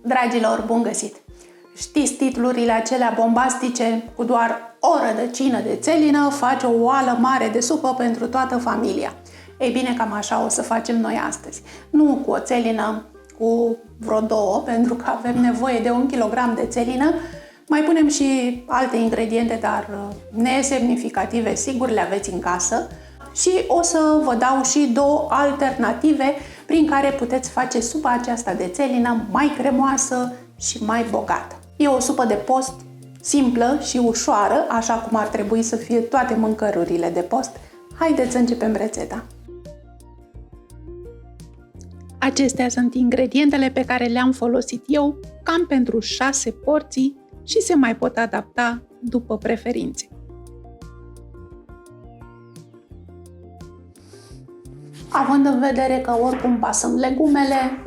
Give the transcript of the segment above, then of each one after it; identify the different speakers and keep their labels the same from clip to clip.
Speaker 1: Dragilor, bun găsit! Știți titlurile acelea bombastice cu doar o rădăcină de țelină face o oală mare de supă pentru toată familia. Ei bine, cam așa o să facem noi astăzi. Nu cu o țelină, cu vreo două, pentru că avem nevoie de 1 kg de țelină. Mai punem și alte ingrediente, dar nesemnificative, sigur le aveți în casă. Și o să vă dau și două alternative prin care puteți face supa aceasta de țelină mai cremoasă și mai bogată. E o supă de post simplă și ușoară, așa cum ar trebui să fie toate mâncărurile de post. Haideți să începem rețeta! Acestea sunt ingredientele pe care le-am folosit eu, cam pentru 6 porții și se mai pot adapta după preferințe. Având în vedere că oricum pasăm legumele,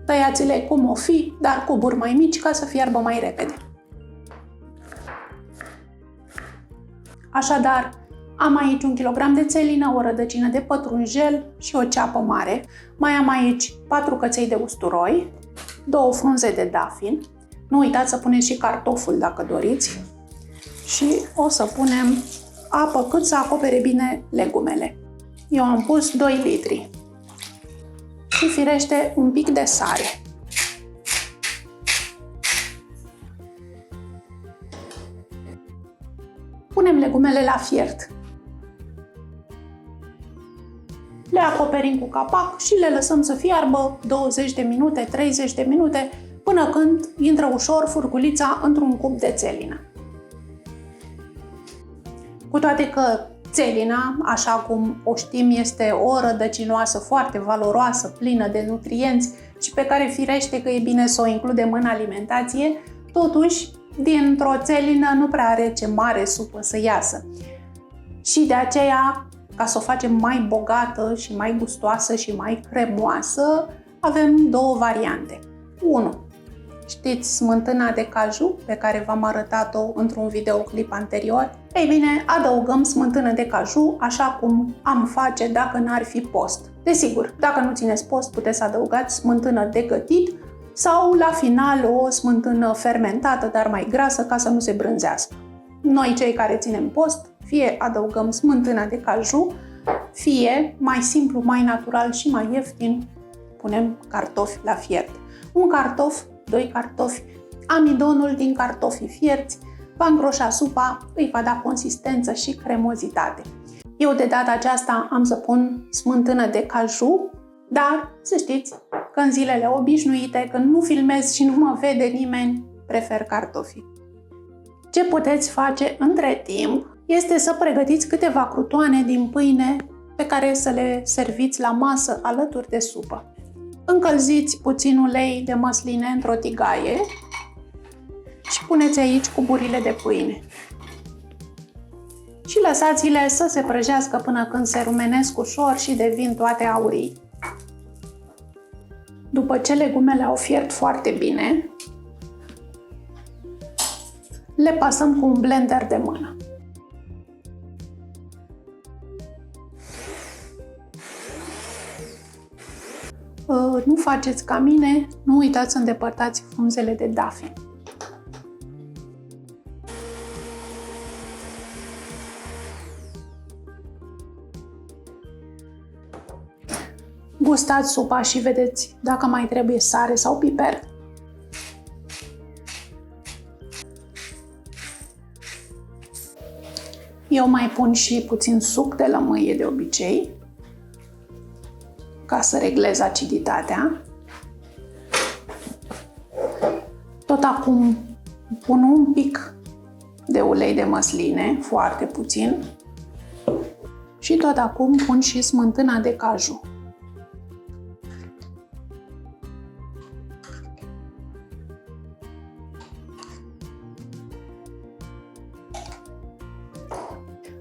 Speaker 1: tăiați-le cum o fi, dar cuburi mai mici ca să fiarbă mai repede. Așadar, am aici 1 kg de țelină, o rădăcină de pătrunjel și o ceapă mare. Mai am aici 4 căței de usturoi, 2 frunze de dafin. Nu uitați să puneți și cartoful dacă doriți. Și o să punem apă cât să acopere bine legumele. Eu am pus 2 litri. Și firește un pic de sare. Punem legumele la fiert. Le acoperim cu capac și le lăsăm să fiarbă 20 de minute, 30 de minute, până când intră ușor furculița într-un cub de țelină. Cu toate că țelina, așa cum o știm, este o rădăcinoasă foarte valoroasă, plină de nutrienți și pe care firește că e bine să o includem în alimentație, totuși, dintr-o țelină nu prea are ce mare supă să iasă. Și de aceea, ca să o facem mai bogată și mai gustoasă și mai cremoasă, avem două variante. 1. Știți smântâna de caju pe care v-am arătat-o într-un videoclip anterior? Ei bine, adăugăm smântână de caju așa cum am face dacă n-ar fi post. Desigur, dacă nu țineți post, puteți să adăugați smântână de gătit sau la final o smântână fermentată, dar mai grasă, ca să nu se brânzească. Noi, cei care ținem post, fie adăugăm smântâna de caju, fie, mai simplu, mai natural și mai ieftin, punem cartofi la fiert. Un cartof, 2 cartofi, amidonul din cartofii fierți va îngroșa supa, îi va da consistență și cremozitate. Eu de data aceasta am să pun smântână de caju, dar să știți că în zilele obișnuite, când nu filmez și nu mă vede nimeni, prefer cartofii. Ce puteți face între timp este să pregătiți câteva crutoane din pâine pe care să le serviți la masă alături de supă. Încălziți puțin ulei de măsline într-o tigaie și puneți aici cuburile de pâine. Și lăsați-le să se prăjească până când se rumenesc ușor și devin toate aurii. După ce legumele au fiert foarte bine, le pasăm cu un blender de mână. Nu faceți ca mine, nu uitați să îndepărtați frunzele de dafin. Gustați supa și vedeți dacă mai trebuie sare sau piper. Eu mai pun și puțin suc de lămâie de obicei, ca să reglez aciditatea. Tot acum pun un pic de ulei de măsline, foarte puțin, și tot acum pun și smântâna de caju.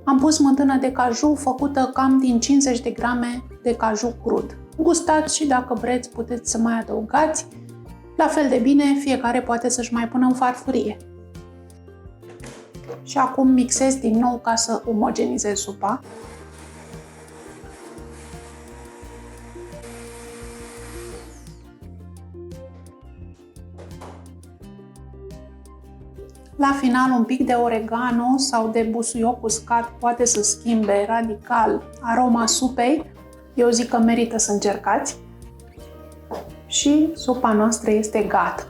Speaker 1: Am pus smântână de caju făcută cam din 50 de grame de caju crud. Gustați și dacă vreți puteți să mai adăugați. La fel de bine, fiecare poate să-și mai pună în farfurie. Și acum mixez din nou ca să omogenizez supa. La final, un pic de oregano sau de busuioc uscat poate să schimbe radical aroma supei. Eu zic că merită să încercați. Și supa noastră este gata.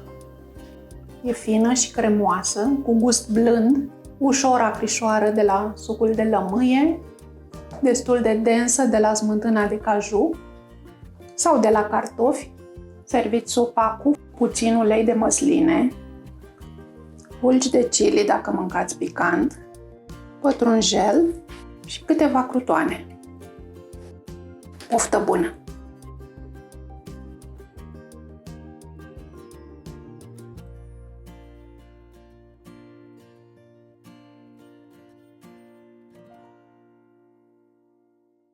Speaker 1: E fină și cremoasă, cu gust blând, ușor acrișoară de la sucul de lămâie, destul de densă de la smântâna de caju sau de la cartofi. Serviți supa cu puțin ulei de măsline, fulgi de chili dacă mâncați picant, pătrunjel și câteva crutoane. Poftă bună!